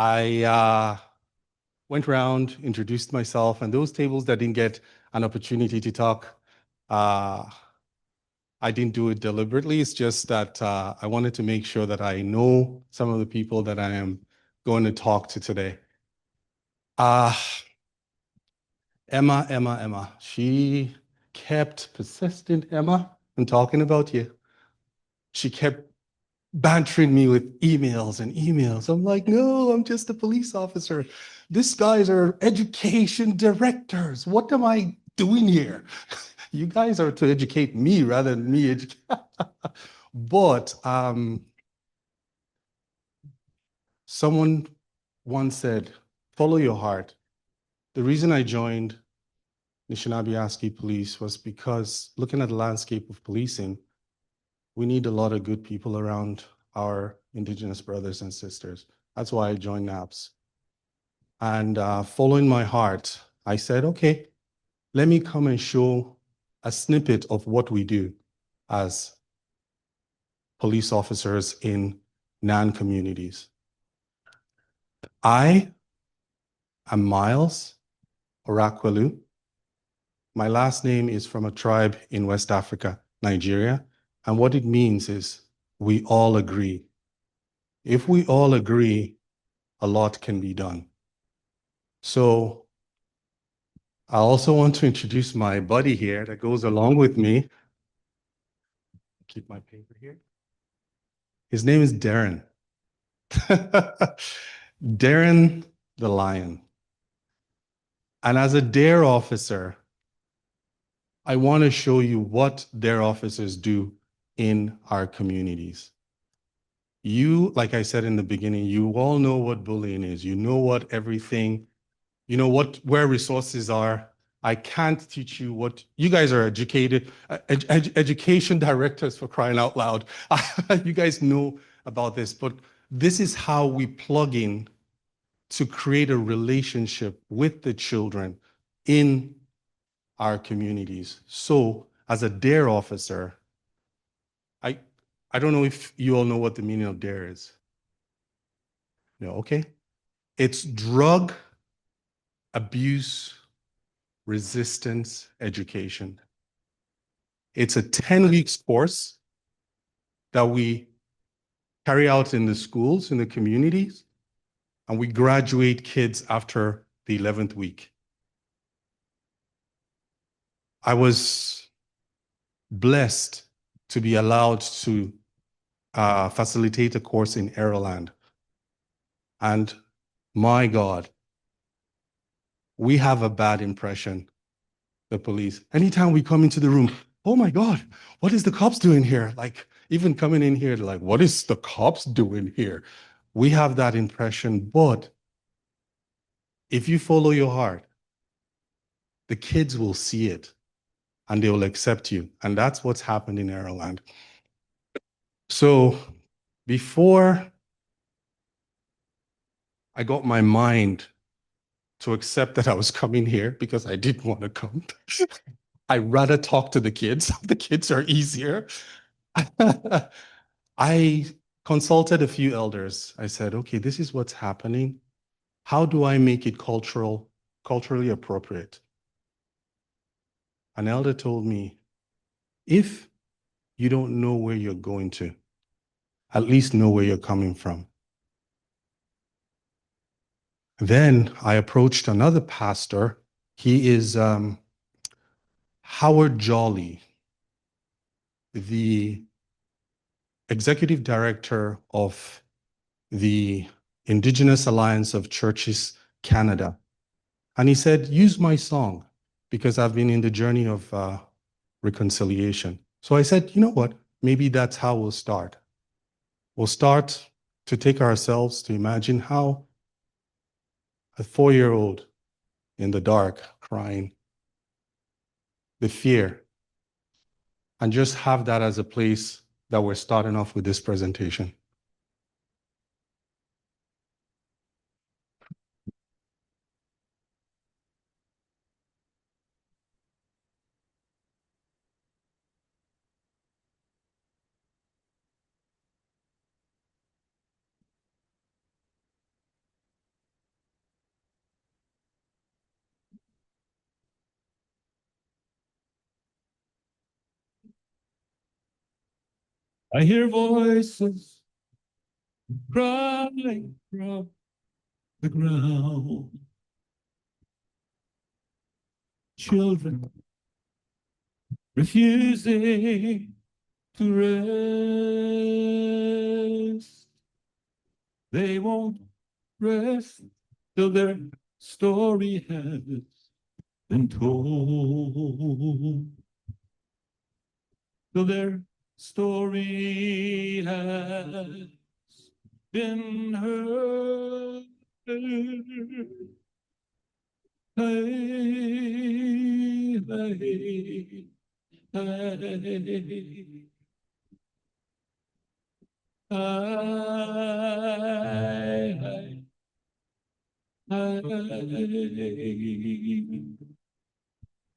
I went around, introduced myself, and those tables that didn't get an opportunity to talk, uh, I didn't do it deliberately. It's just that I wanted to make sure that I know some of the people that I am going to talk to today. Uh, Emma. She kept persistent, Emma, and talking about you. She kept bantering me with emails and emails. I'm like, no, I'm just a police officer. These guys are education directors. What am I doing here? You guys are to educate me rather than me educate. But someone once said, follow your heart. The reason I joined Anishinaabe Police was because looking at the landscape of policing, we need a lot of good people around our Indigenous brothers and sisters. That's why I joined NAPS. And following my heart, I said, okay, let me come and show a snippet of what we do as police officers in NAN communities. I am Miles Orakwelu. My last name is from a tribe in West Africa, Nigeria. And what it means is we all agree. If we all agree, a lot can be done. So I also want to introduce my buddy here that goes along with me. Keep my paper here. His name is Darren. Darren the Lion. And as a DARE officer, I want to show you what DARE officers do in our communities. You, like I said in the beginning, you all know what bullying is. You know what everything, you know where resources are. I can't teach you what you guys are educated, education directors for crying out loud. You guys know about this, but this is how we plug in to create a relationship with the children in our communities. So as a DARE officer, I, I don't know if you all know what the meaning of DARE is. No, okay. It's drug abuse resistance education. It's a 10 weeks course that we carry out in the schools, in the communities, and we graduate kids after the 11th week. I was blessed to be allowed to facilitate a course in Ireland. And my God, we have a bad impression, the police. Anytime we come into the room, oh my God, what is the cops doing here? Like, even coming in here, like, what is the cops doing here? We have that impression, but if you follow your heart, the kids will see it and they will accept you. And that's what's happened in Ireland. So before I got my mind to accept that I was coming here because I didn't want to come, I'd rather talk to the kids. The kids are easier. I consulted a few elders. I said, okay, this is what's happening. How do I make it culturally appropriate? An elder told me, if you don't know where you're going to, at least know where you're coming from. Then I approached another pastor. He is Howard Jolly, the executive director of the Indigenous Alliance of Churches Canada. And he said, use my song because I've been in the journey of reconciliation. So I said, you know what? Maybe that's how we'll start. We'll start to take ourselves to imagine how a 4-year-old in the dark crying, the fear, and just have that as a place that we're starting off with this presentation. I hear voices crying from the ground. Children refusing to rest. They won't rest till their story has been told. Till their story has been heard. Hey, hey, hey. I,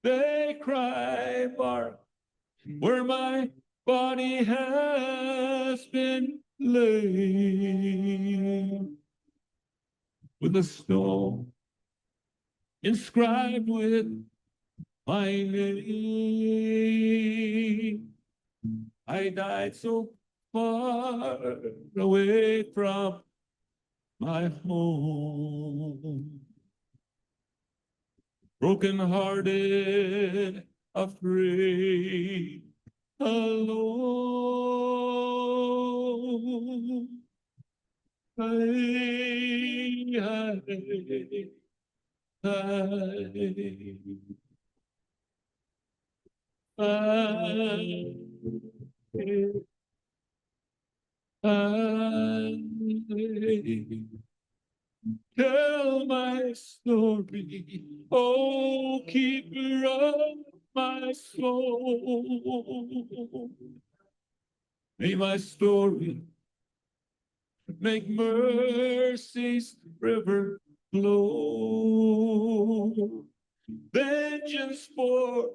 they cry, bark, where my body has been laid with a stone inscribed with my name. I died so far away from my home, broken hearted, afraid, alone. I, I, I tell my story, oh, keeper of my soul. May my story make mercy's river flow. Vengeance for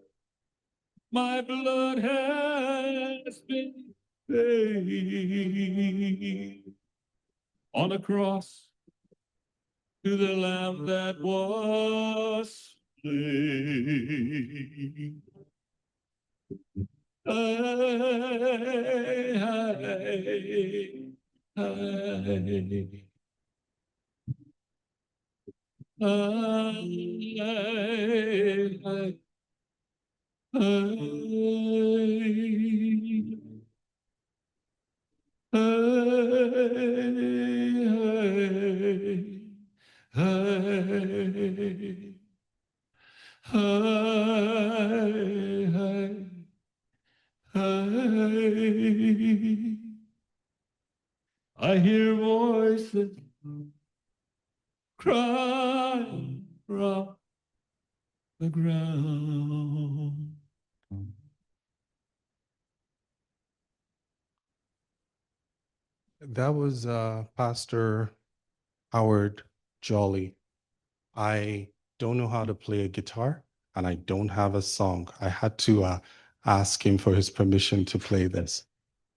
my blood has been paid on a cross to the Lamb that was slain. Hey, hey, hey. Hey, hey. Hey, hey, hey, hey, hey. I hear voices crying from the ground. That was Pastor Howard Jolly. I don't know how to play a guitar and I don't have a song. I had to ask him for his permission to play this.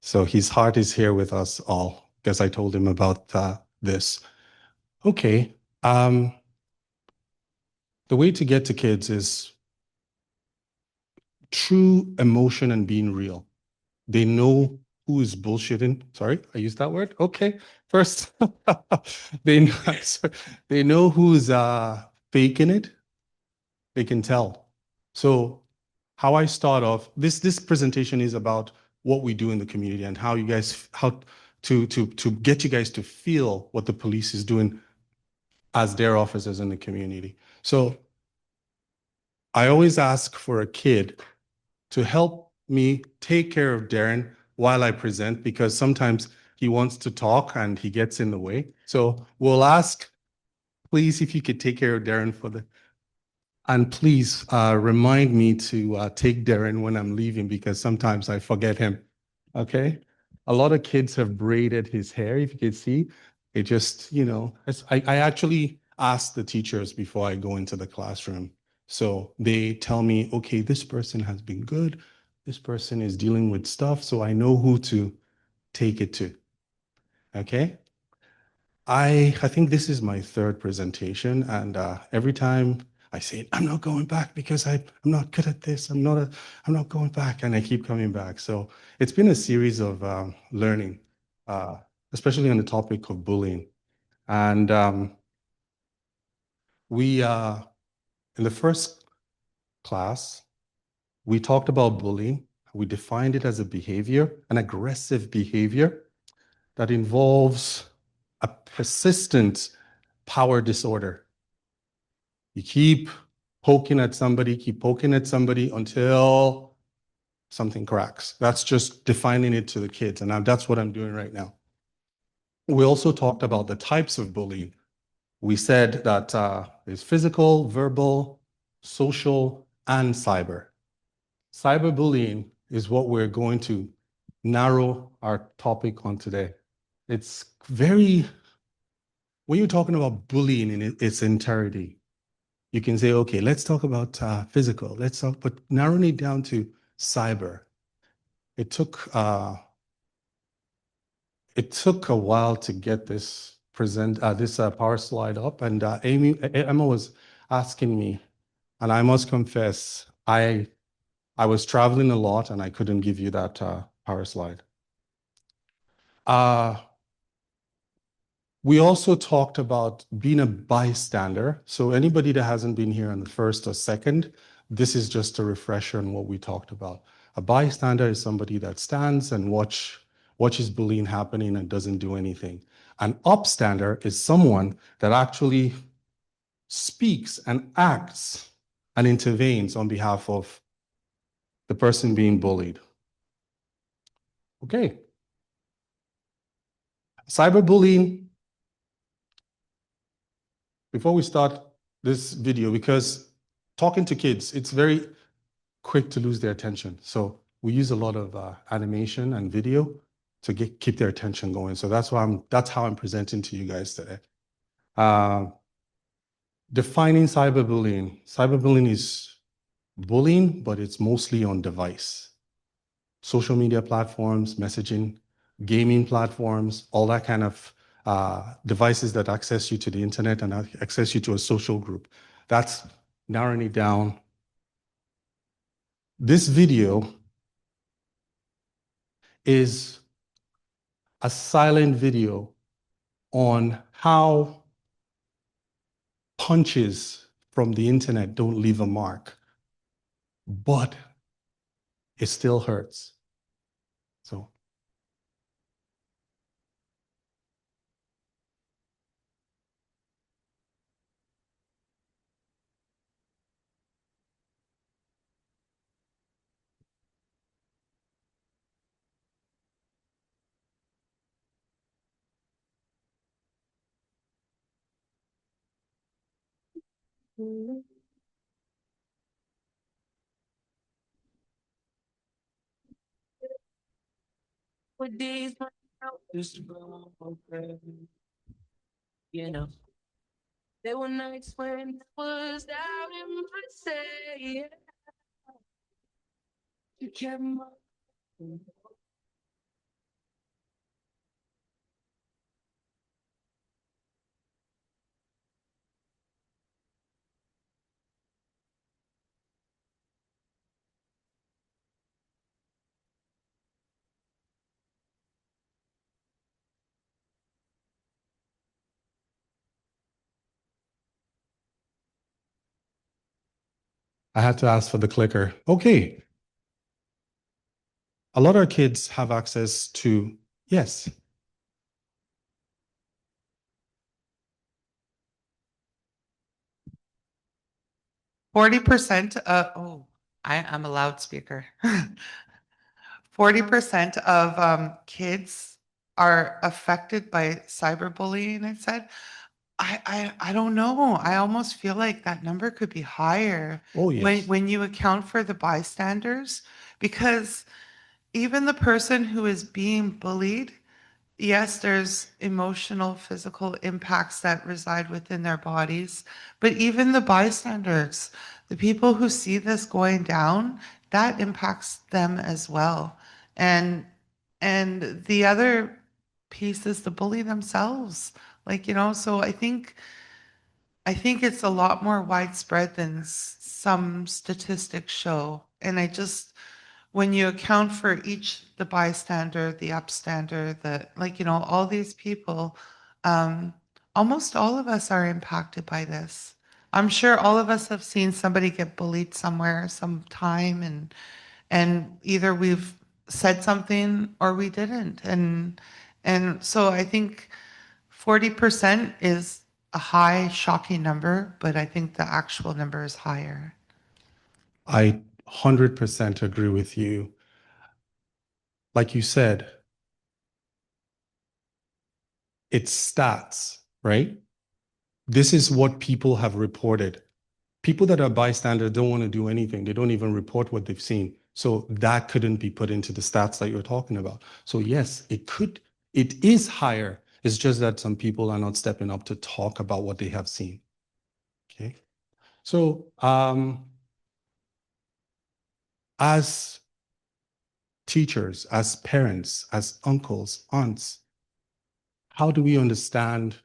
So his heart is here with us all because I told him about this. Okay. The way to get to kids is true emotion and being real. They know who is bullshitting. Sorry, I used that word. Okay. First, they know, they know who's faking it. They can tell. So how I start off, this presentation is about what we do in the community and how you guys how to get you guys to feel what the police is doing as their officers in the community. So I always ask for a kid to help me take care of Darren while I present because sometimes he wants to talk and he gets in the way. So we'll ask, please, if you could take care of Darren for the, and please remind me to take Darren when I'm leaving because sometimes I forget him. Okay. A lot of kids have braided his hair. If you can see, it just, I actually ask the teachers before I go into the classroom. So they tell me, okay, this person has been good. This person is dealing with stuff. So I know who to take it to. Okay. I think this is my third presentation, and every time I say, I'm not going back because I'm not good at this. I'm not going back. And I keep coming back. So it's been a series of learning, uh, especially on the topic of bullying. And we, in the first class, we talked about bullying. We defined it as a behavior, an aggressive behavior that involves a persistent power disorder. You keep poking at somebody until something cracks. That's just defining it to the kids. And that's what I'm doing right now. We also talked about the types of bullying. We said that there's physical, verbal, social, and cyber. Cyberbullying is what we're going to narrow our topic on today. It's very, when you're talking about bullying in its entirety, you can say, okay, let's talk about physical. Let's talk, but narrowing it down to cyber. It took uh, it took a while to get this power slide up, and Emma was asking me, and I must confess, I was traveling a lot and I couldn't give you that power slide. Uh, we also talked about being a bystander. So anybody that hasn't been here on the first or second, this is just a refresher on what we talked about. A bystander is somebody that stands and watches bullying happening and doesn't do anything. An upstander is someone that actually speaks and acts and intervenes on behalf of the person being bullied. Okay. Cyberbullying, before we start this video, because talking to kids, it's very quick to lose their attention. So we use a lot of animation and video to keep their attention going. So that's how I'm presenting to you guys today. Uh, Defining cyberbullying. Cyberbullying is bullying, but it's mostly on device. Social media platforms, messaging, gaming platforms, all that kind of devices that access you to the internet and access you to a social group. That's narrowing it down. This video is a silent video on how punches from the internet don't leave a mark, but it still hurts. So With these just you know, there were nights when I was out in my say, you kept my. I had to ask for the clicker. Okay. A lot of our kids have access to, yes. 40% I'm a loudspeaker. 40% of kids are affected by cyberbullying, it said. I don't know. I almost feel like that number could be higher Oh, yes. when you account for the bystanders, because even the person who is being bullied, yes, there's emotional, physical impacts that reside within their bodies, but even the bystanders, the people who see this going down, that impacts them as well. And the other piece is the bully themselves. Like, so I think it's a lot more widespread than some statistics show. And when you account for the bystander, the upstander, all these people, um, almost all of us are impacted by this. I'm sure all of us have seen somebody get bullied somewhere, sometime, and either we've said something or we didn't. And so I think 40% is a high, shocking number, but I think the actual number is higher. I 100% agree with you. Like you said, it's stats, right? This is what people have reported. People that are bystanders don't want to do anything. They don't even report what they've seen. So that couldn't be put into the stats that you're talking about. So yes, it is higher. It's just that some people are not stepping up to talk about what they have seen. Okay. So as teachers, as parents, as uncles, aunts, how do we understand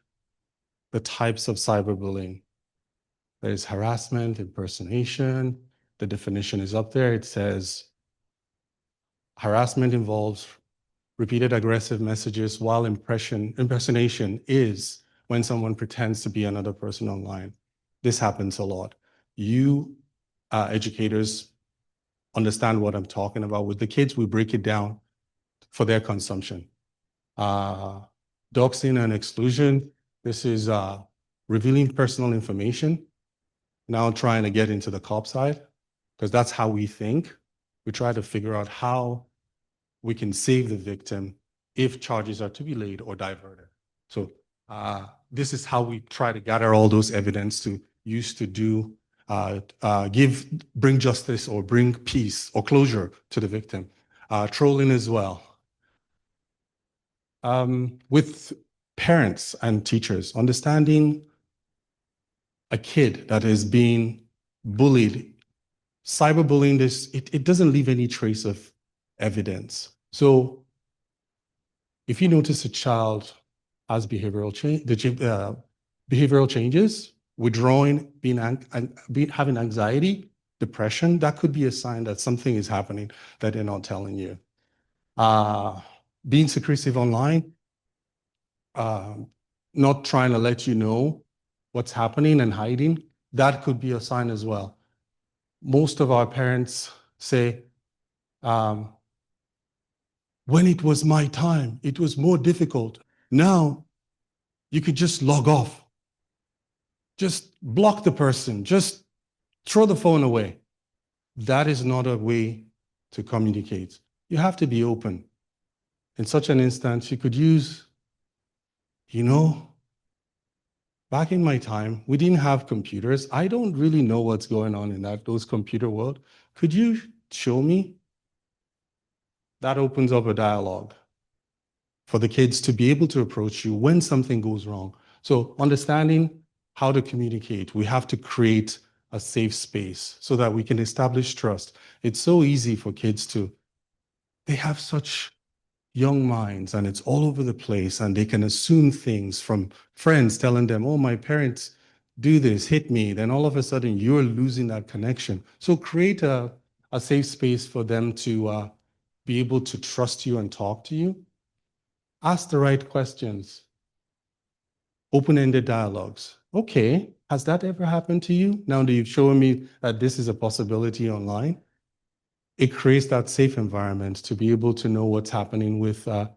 the types of cyberbullying? There's harassment, impersonation. The definition is up there. It says harassment involves repeated aggressive messages, while impersonation is when someone pretends to be another person online. This happens a lot. You educators understand what I'm talking about. With the kids, we break it down for their consumption. Doxing and exclusion, this is revealing personal information. Now trying to get into the cop side, because that's how we think. We try to figure out how we can save the victim if charges are to be laid or diverted. So this is how we try to gather all those evidence to use to do, bring justice or bring peace or closure to the victim. Trolling as well. With parents and teachers, understanding a kid that is being bullied, cyberbullying, it doesn't leave any trace of evidence. So if you notice a child has behavioral changes, withdrawing, having anxiety, depression, that could be a sign that something is happening that they're not telling you. Being secretive online, not trying to let you know what's happening and hiding, that could be a sign as well. Most of our parents say, when it was my time, it was more difficult. Now, you could just log off. Just block the person. Just throw the phone away. That is not a way to communicate. You have to be open. In such an instance, you could use, back in my time, we didn't have computers. I don't really know what's going on in those computer world. Could you show me? That opens up a dialogue for the kids to be able to approach you when something goes wrong. So understanding how to communicate, we have to create a safe space so that we can establish trust. It's so easy for kids they have such young minds and it's all over the place and they can assume things from friends telling them, oh, my parents do this, hit me. Then all of a sudden you're losing that connection. So create a safe space for them to be able to trust you and talk to you. Ask the right questions. Open-ended dialogues. Okay, has that ever happened to you? Now that you've shown me that this is a possibility online, it creates that safe environment to be able to know what's happening with our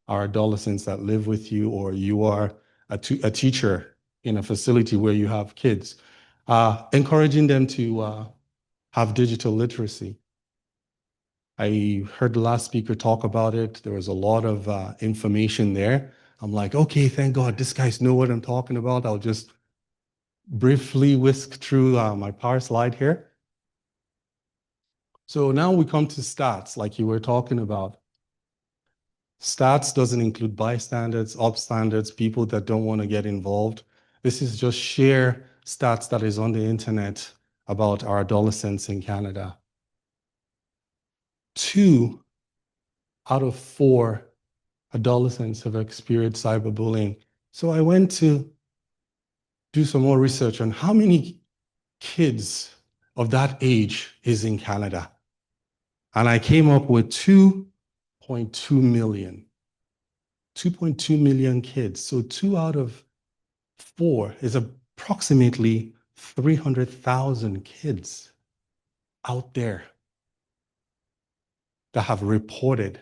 adolescents that live with you, or you are a teacher in a facility where you have kids. Encouraging them to have digital literacy. I heard the last speaker talk about it. There was a lot of information there. I'm like, okay, thank God, this guys know what I'm talking about. I'll just briefly whisk through my power slide here. So now we come to stats, like you were talking about. Stats doesn't include bystanders, upstanders, people that don't want to get involved. This is just sheer stats that is on the internet about our adolescents in Canada. 2 out of 4 adolescents have experienced cyberbullying. So I went to do some more research on how many kids of that age is in Canada. And I came up with 2.2 million. 2.2 million kids. So 2 out of 4 is approximately 300,000 kids out there that have reported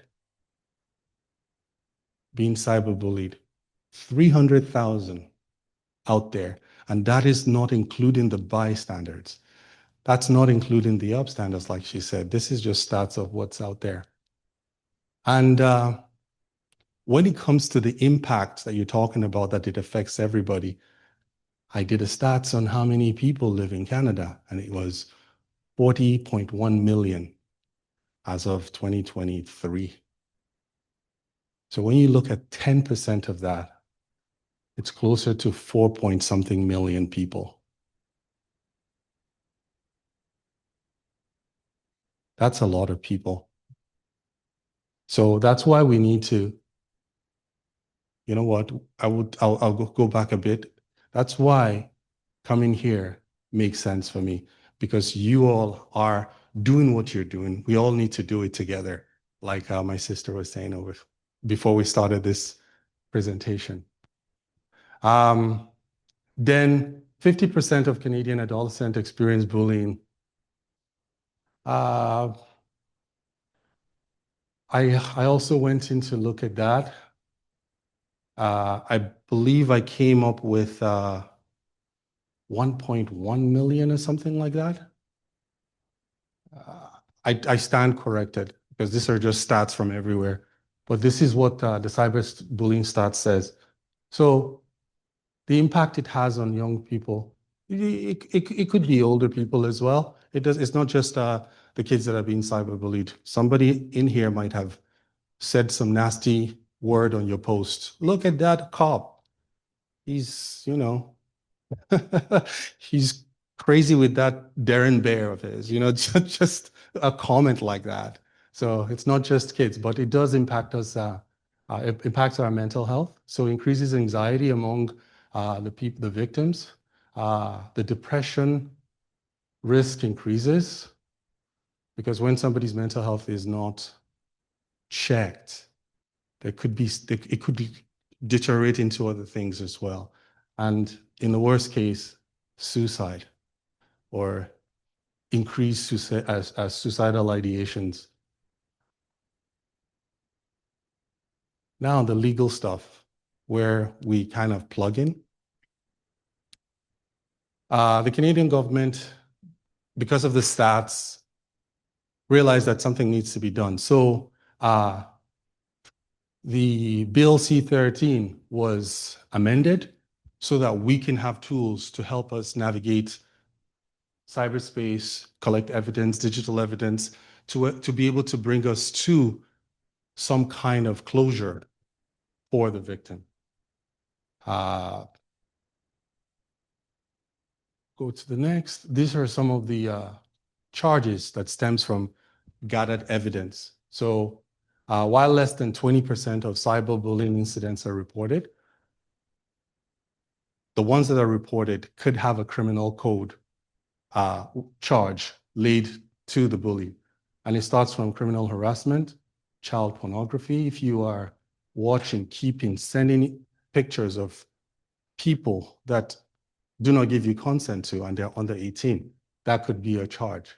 being cyberbullied. 300,000 out there. And that is not including the bystanders. That's not including the upstanders, like she said. This is just stats of what's out there. And when it comes to the impact that you're talking about, that it affects everybody, I did a stats on how many people live in Canada, and it was 40.1 million as of 2023. So when you look at 10% of that, it's closer to 4 point something million people. That's a lot of people. So that's why we need to, you know what, I'll go back a bit. That's why coming here makes sense for me, because you all are doing what you're doing. We all need to do it together, like my sister was saying before we started this presentation. Then 50% of Canadian adolescents experience bullying. I also went in to look at that. I believe I came up with 1.1 million or something like that. I stand corrected because these are just stats from everywhere. But this is what the cyberbullying stats says. So the impact it has on young people, it could be older people as well. It's not just the kids that are being cyberbullied. Somebody in here might have said some nasty word on your post. Look at that cop. He's, he's crazy with that Darren Bear of his, just a comment like that. So it's not just kids, but it does impact us. It impacts our mental health. So increases anxiety among the victims. The depression risk increases because when somebody's mental health is not checked, it could deteriorate into other things as well. And in the worst case, suicide or increased suicidal ideations. Now the legal stuff where we kind of plug in. The Canadian government, because of the stats, realized that something needs to be done. So the Bill C-13 was amended so that we can have tools to help us navigate cyberspace, collect evidence, digital evidence, to be able to bring us to some kind of closure for the victim. Go to the next. These are some of the charges that stems from gathered evidence. So while less than 20% of cyberbullying incidents are reported, the ones that are reported could have a criminal code charge laid to the bully. And it starts from criminal harassment, child pornography. If you are watching, keeping, sending pictures of people that do not give you consent to and they're under 18, that could be a charge.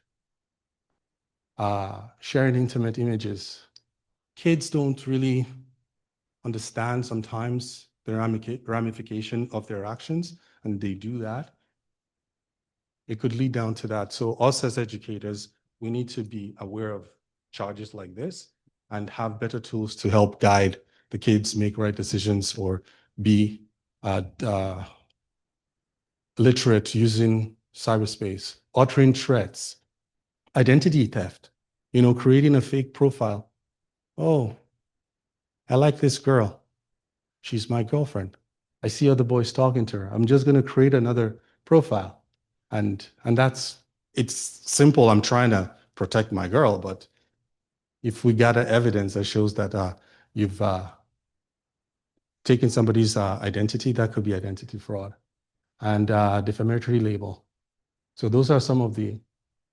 Sharing intimate images. Kids don't really understand sometimes the ramification of their actions, and they do that. It could lead down to that. So us as educators, we need to be aware of charges like this and have better tools to help guide the kids make right decisions or be literate using cyberspace, uttering threats, identity theft, creating a fake profile. Oh, I like this girl. She's my girlfriend. I see other boys talking to her. I'm just going to create another profile. And it's simple. I'm trying to protect my girl, but if we gather evidence that shows that you've taken somebody's identity, that could be identity fraud. and defamatory label. So those are some of the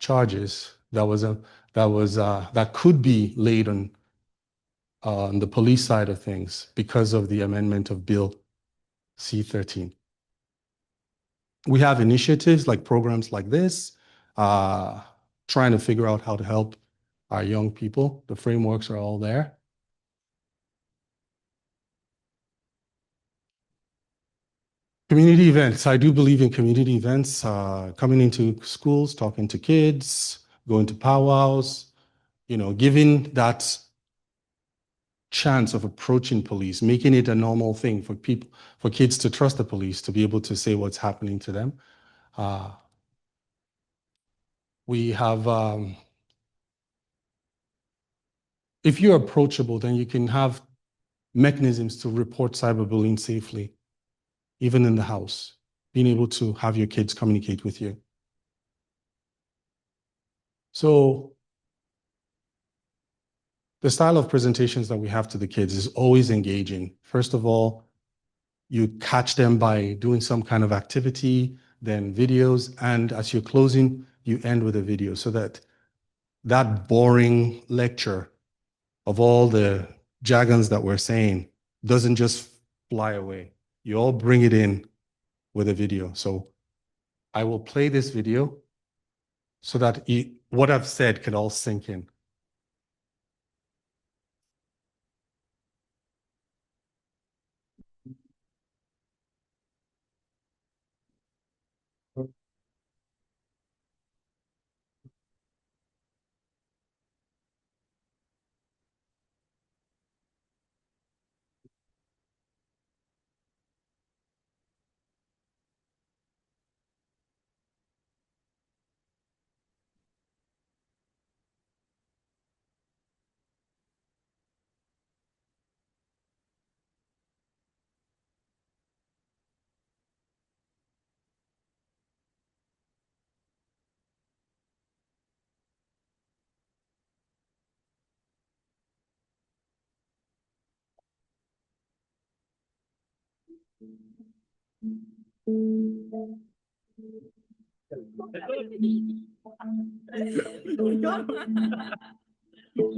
charges that could be laid on the police side of things because of the amendment of Bill C-13. We have initiatives like programs like this, trying to figure out how to help our young people. The frameworks are all there. Community events. I do believe in community events, coming into schools, talking to kids, going to powwows, giving that chance of approaching police, making it a normal thing for kids to trust the police, to be able to say what's happening to them. We have, if you're approachable, then you can have mechanisms to report cyberbullying safely, even in the house, being able to have your kids communicate with you. So the style of presentations that we have to the kids is always engaging. First of all, you catch them by doing some kind of activity, then videos, and as you're closing, you end with a video so that that boring lecture of all the jargons that we're saying doesn't just fly away. You all bring it in with a video. So I will play this video so that what I've said can all sink in.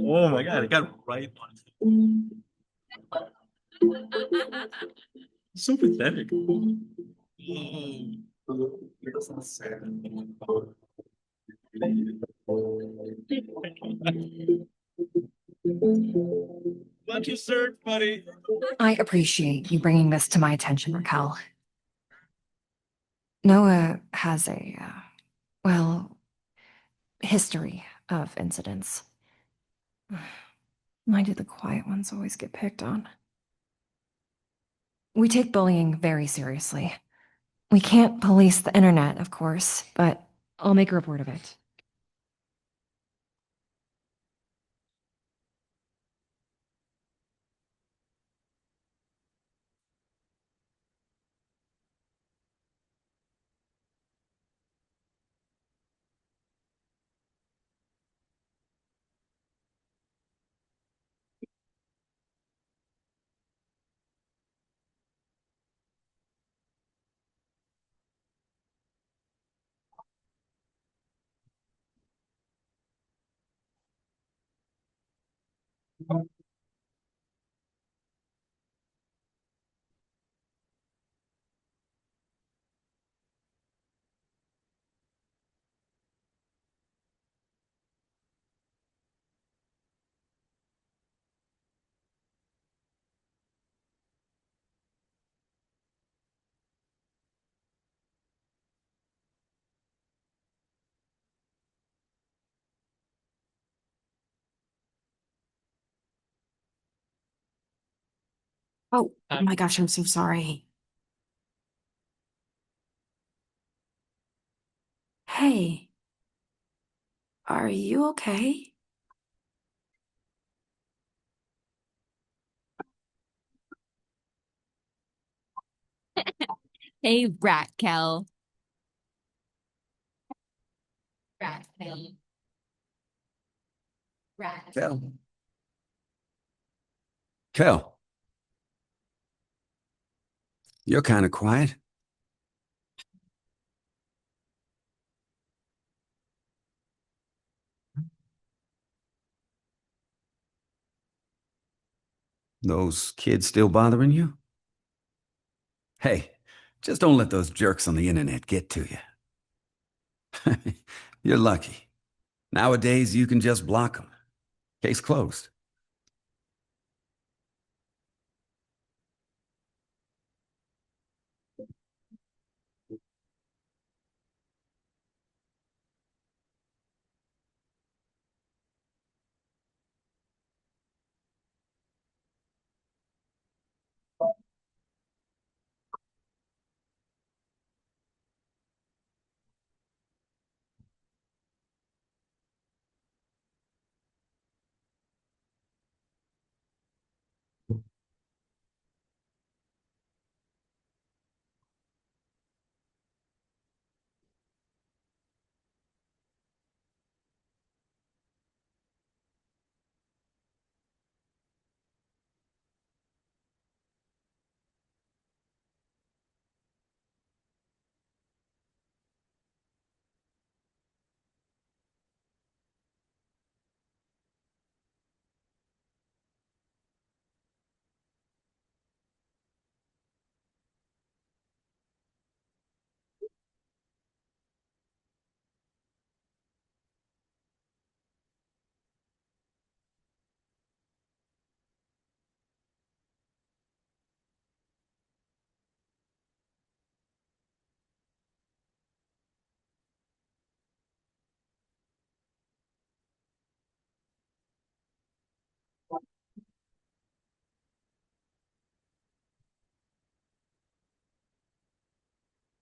Oh my God, I got it right on. So pathetic. Bunch of search, buddy. I appreciate you bringing this to my attention, Raquel. Noah has a, well, history of incidents. Why do the quiet ones always get picked on? We take bullying very seriously. We can't police the internet, of course, but I'll make a report of it. Oh my gosh, I'm so sorry. Hey, are you okay? Hey, Raquel. Raquel. Kel. Kel. You're kind of quiet. Those kids still bothering you? Hey, just don't let those jerks on the internet get to you. You're lucky. Nowadays, you can just block them. Case closed.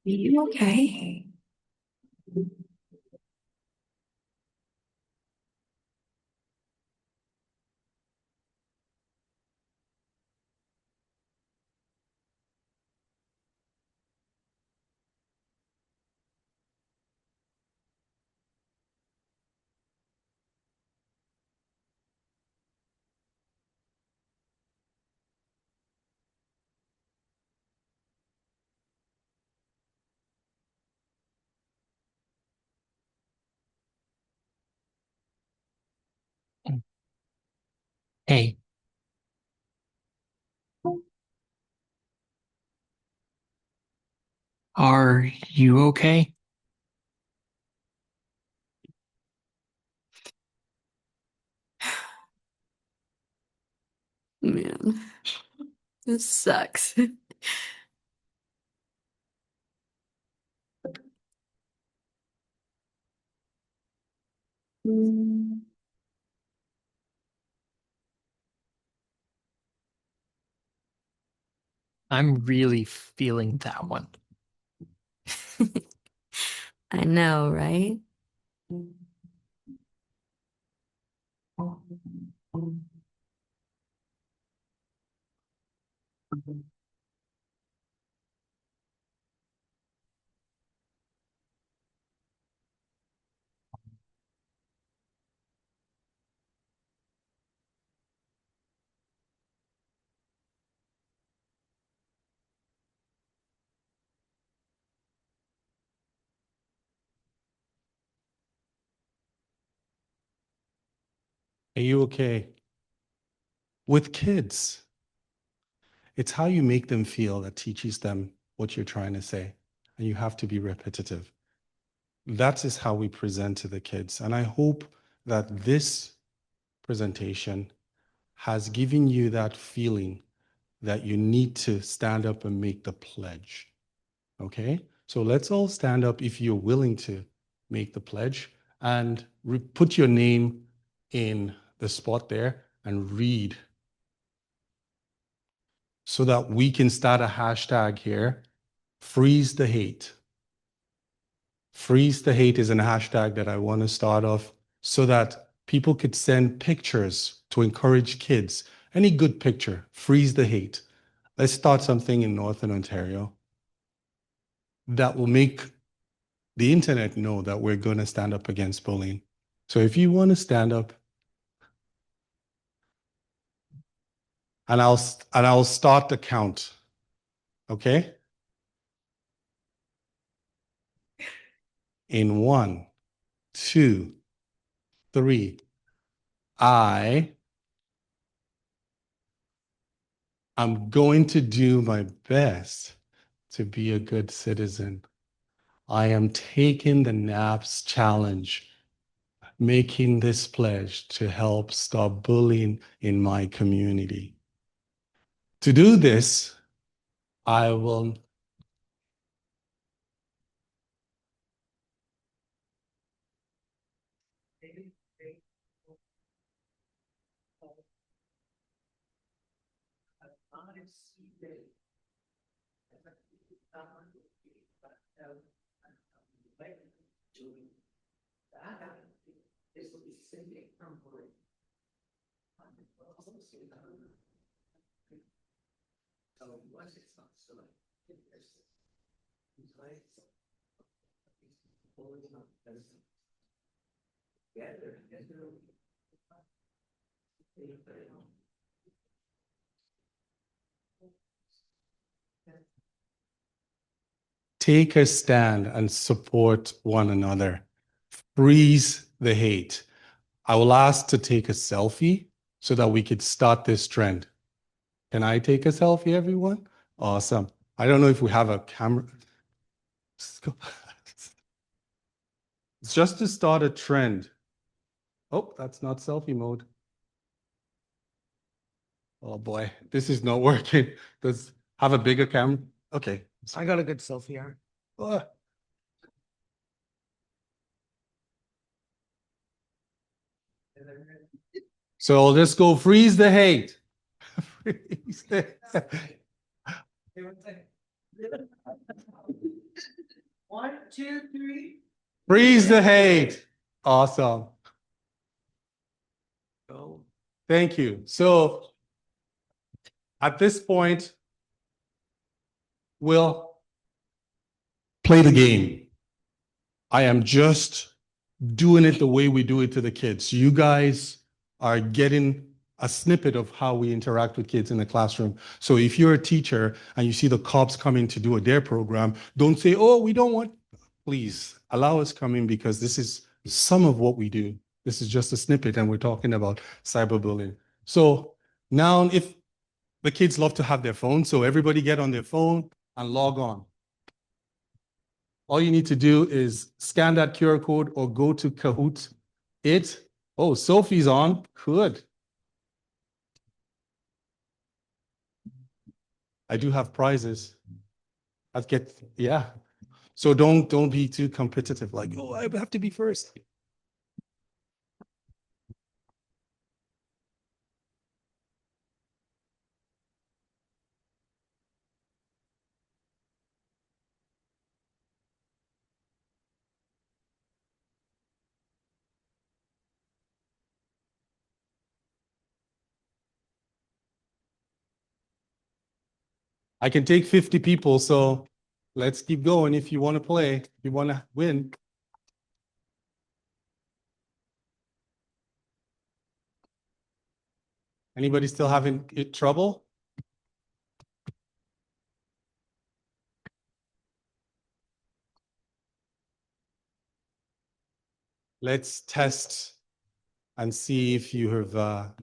Are you okay? Hey, are you okay? Man, this sucks. I'm really feeling that one. I know, right? Are you okay? With kids, it's how you make them feel that teaches them what you're trying to say. And you have to be repetitive. That is how we present to the kids. And I hope that this presentation has given you that feeling that you need to stand up and make the pledge. Okay? So let's all stand up if you're willing to make the pledge and put your name in the spot there and read so that we can start a hashtag here. Freeze the hate. Freeze the hate is a hashtag that I want to start off so that people could send pictures to encourage kids. Any good picture, freeze the hate. Let's start something in Northern Ontario that will make the internet know that we're going to stand up against bullying. So if you want to stand up, and I'll start the count. Okay? In 1, 2, 3. I I'm going to do my best to be a good citizen. I am taking the NAPS challenge, making this pledge to help stop bullying in my community. To do this, I will take a stand and support one another. Freeze the hate. I will ask to take a selfie so that we could start this trend. Can I take a selfie, everyone? Awesome. I don't know if we have a camera. It's just to start a trend. Oh, that's not selfie mode. Oh boy, this is not working. Does have a bigger camera? Okay. I got a good selfie here. Uh, So I'll just go freeze the hate. Freeze the One, two, three. Freeze the hate. Awesome. Go. Thank you. So at this point, we'll play the game. I am just doing it the way we do it to the kids. You guys are getting a snippet of how we interact with kids in the classroom. So if you're a teacher and you see the cops coming to do a DARE program, don't say, oh, we don't want, please allow us come in because this is some of what we do. This is just a snippet and we're talking about cyberbullying. So now if the kids love to have their phone, so everybody get on their phone and log on. All you need to do is scan that QR code or go to Kahoot. Oh, Sophie's on. Good. I do have prizes. Yeah. So don't be too competitive. Like, oh, I have to be first. I can take 50 people, so let's keep going if you want to play, if you want to win. Anybody still having trouble? Let's test and see if you have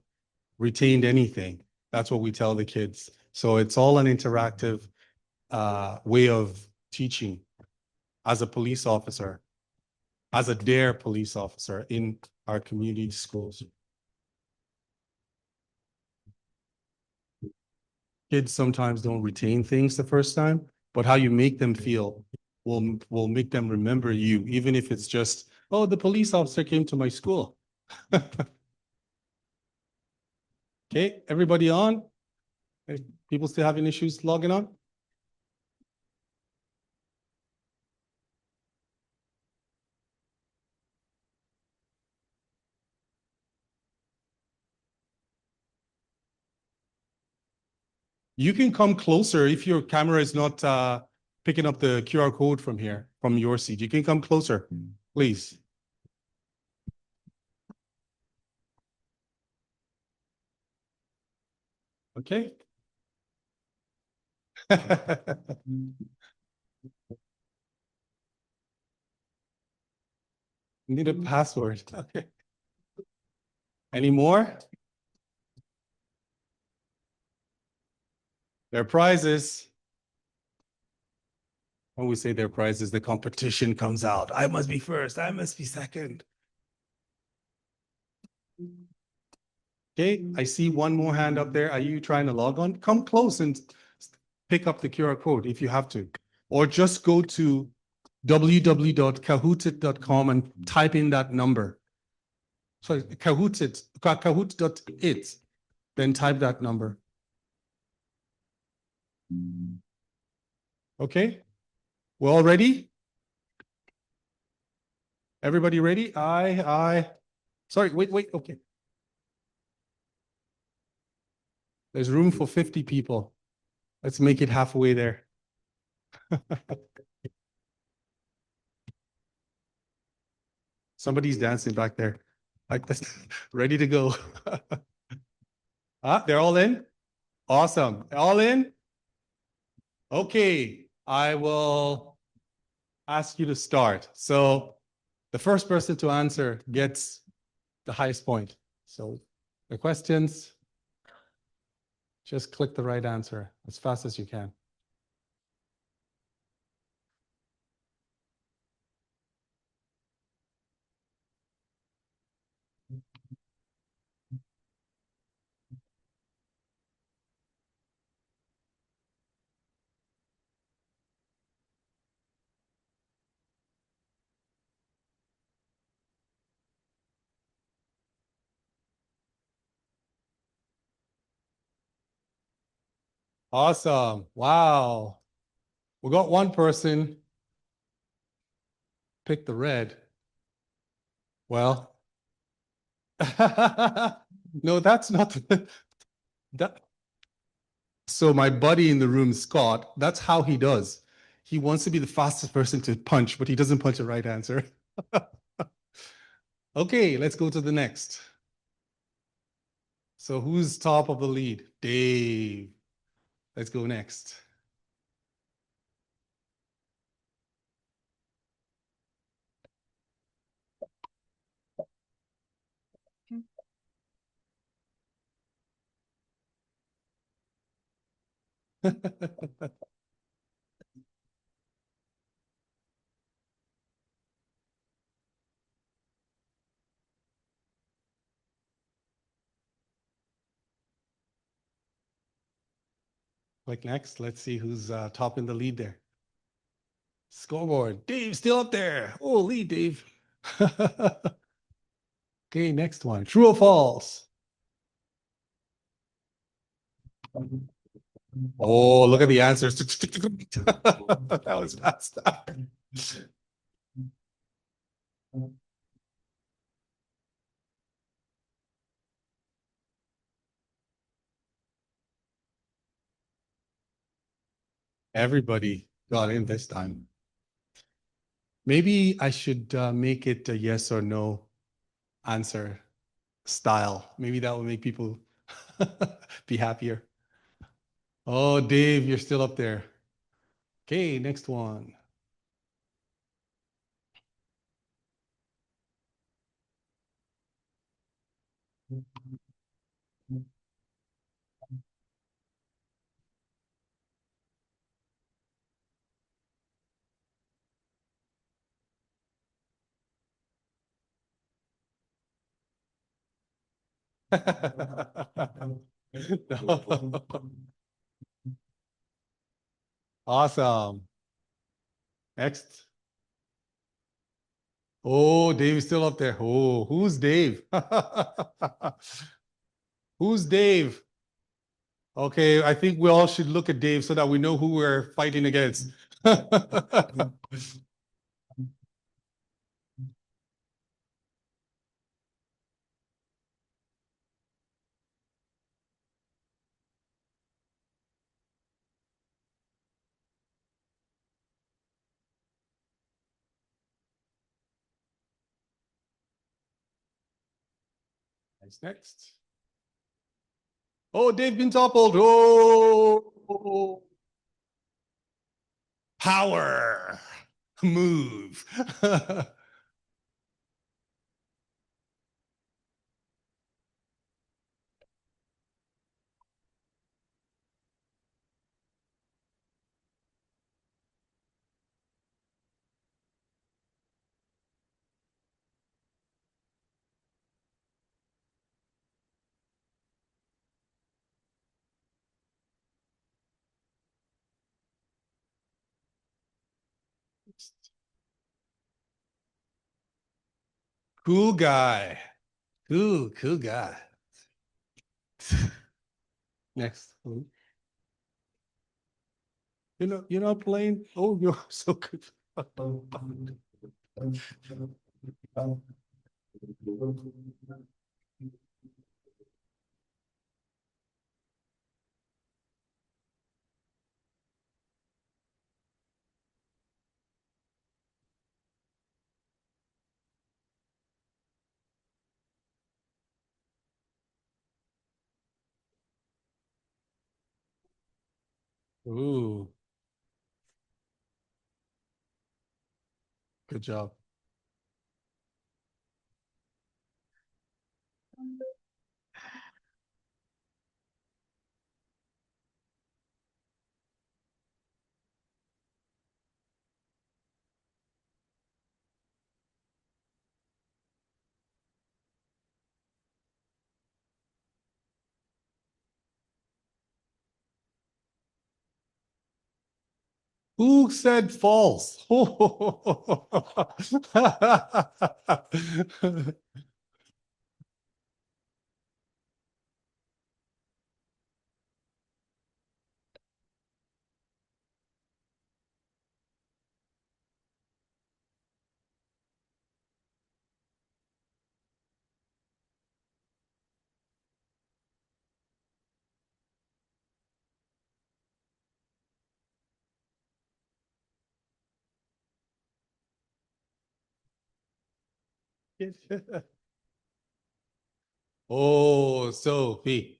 retained anything. That's what we tell the kids. So it's all an interactive way of teaching as a police officer, as a DARE police officer in our community schools. Kids sometimes don't retain things the first time, but how you make them feel will make them remember you, even if it's just, oh, the police officer came to my school. Okay, everybody on? People still having issues logging on? You can come closer if your camera is not picking up the QR code from here, from your seat. You can come closer, please. Okay. Need a password. Okay. Any more? Their prizes. When we say their prizes, the competition comes out. I must be first. I must be second. Okay, I see one more hand up there. Are you trying to log on? Come close and pick up the QR code if you have to. Or just go to www.kahootit.com and type in that number. Sorry, kahoot.it. Then type that number. Okay, we're all ready? Everybody ready? Sorry, wait, okay. There's room for 50 people. Let's make it halfway there. Somebody's dancing back there. Like this, ready to go. They're all in? Awesome. All in? Okay, I will ask you to start. So the first person to answer gets the highest point. So the questions, just click the right answer as fast as you can. Awesome. Wow. We got one person pick the red. Well, no, that's not that. So my buddy in the room, Scott, that's how he does. He wants to be the fastest person to punch, but he doesn't punch the right answer. Okay, let's go to the next. So who's top of the lead? Dave. Let's go next. Click next. Let's see who's top in the lead there. Scoreboard. Dave still up there. Oh, lead, Dave. Okay, next one. True or false? Oh, look at the answers. That was fast. Everybody got in this time. Maybe I should make it a yes or no answer style. Maybe that will make people be happier. Oh, Dave, you're still up there. Okay, next one. Awesome. Next. Oh, Dave is still up there. Oh, who's Dave? Who's Dave? Okay, I think we all should look at Dave so that we know who we're fighting against. Next. Oh, Dave been toppled. Oh, power. Move. Cool guy. Cool guy. Next. You're not playing. Oh, you're so good. Ooh, good job. Who said false? Oh, Sophie.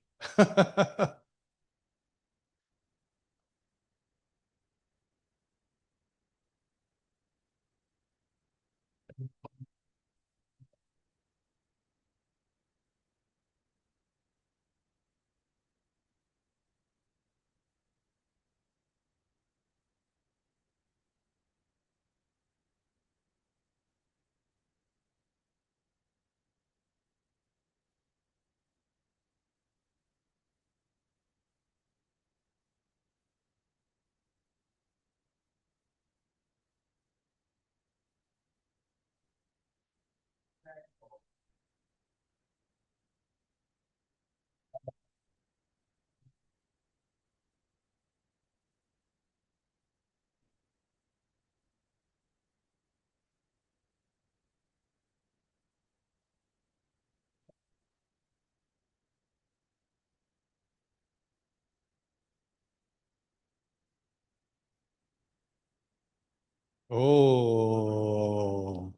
Oh.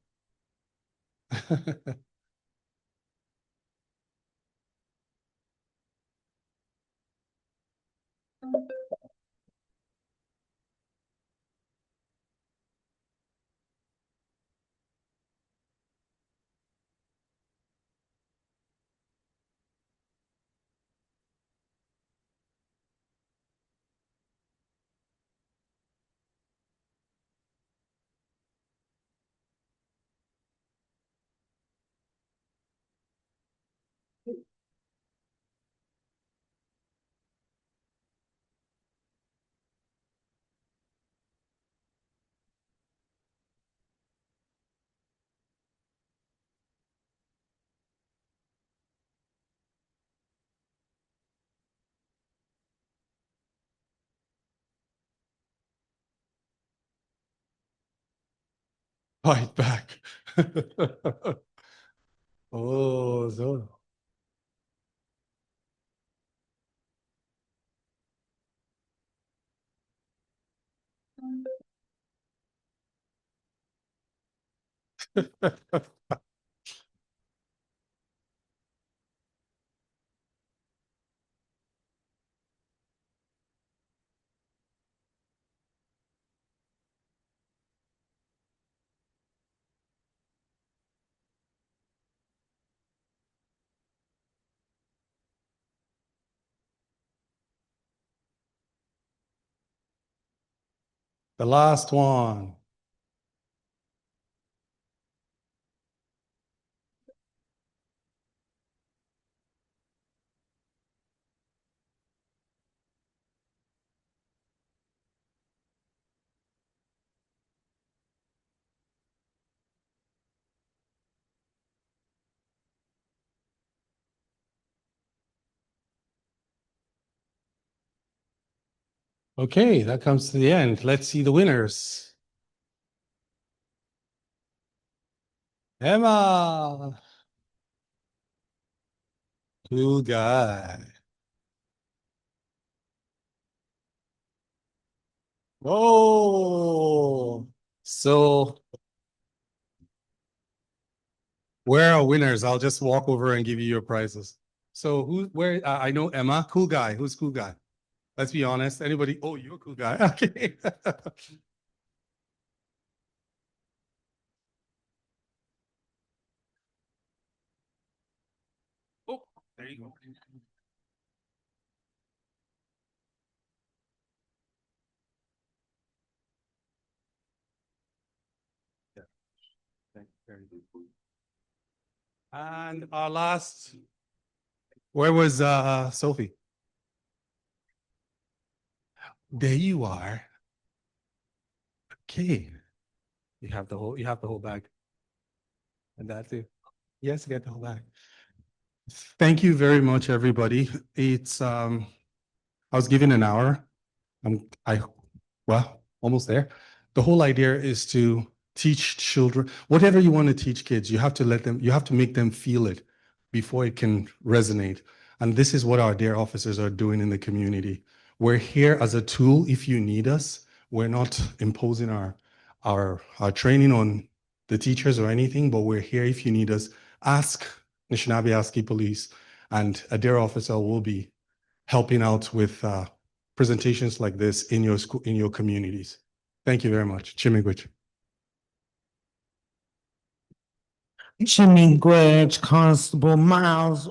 Fight back. Oh, so. The last one. Okay, that comes to the end. Let's see the winners. Emma. Cool guy. Oh, so where are winners? I'll just walk over and give you your prizes. So where, I know Emma, cool guy. Who's cool guy? Let's be honest. Anybody? Oh, you're a cool guy. Okay. Oh, there you go. Yeah. Very good. And our last, where was Sophie? There you are. Okay. You have the whole bag. And that too. Yes, get the whole bag. Thank you very much, everybody. It's I was given an hour. Well, almost there. The whole idea is to teach children, whatever you want to teach kids, you have to make them feel it before it can resonate. And this is what our DARE officers are doing in the community. We're here as a tool if you need us. We're not imposing our training on the teachers or anything, but we're here if you need us. Ask Anishinaabe Aski Police, and a DARE officer will be helping out with presentations like this in your school, in your communities. Thank you very much. Chimigwich. Jimmy Gwedge, Constable Miles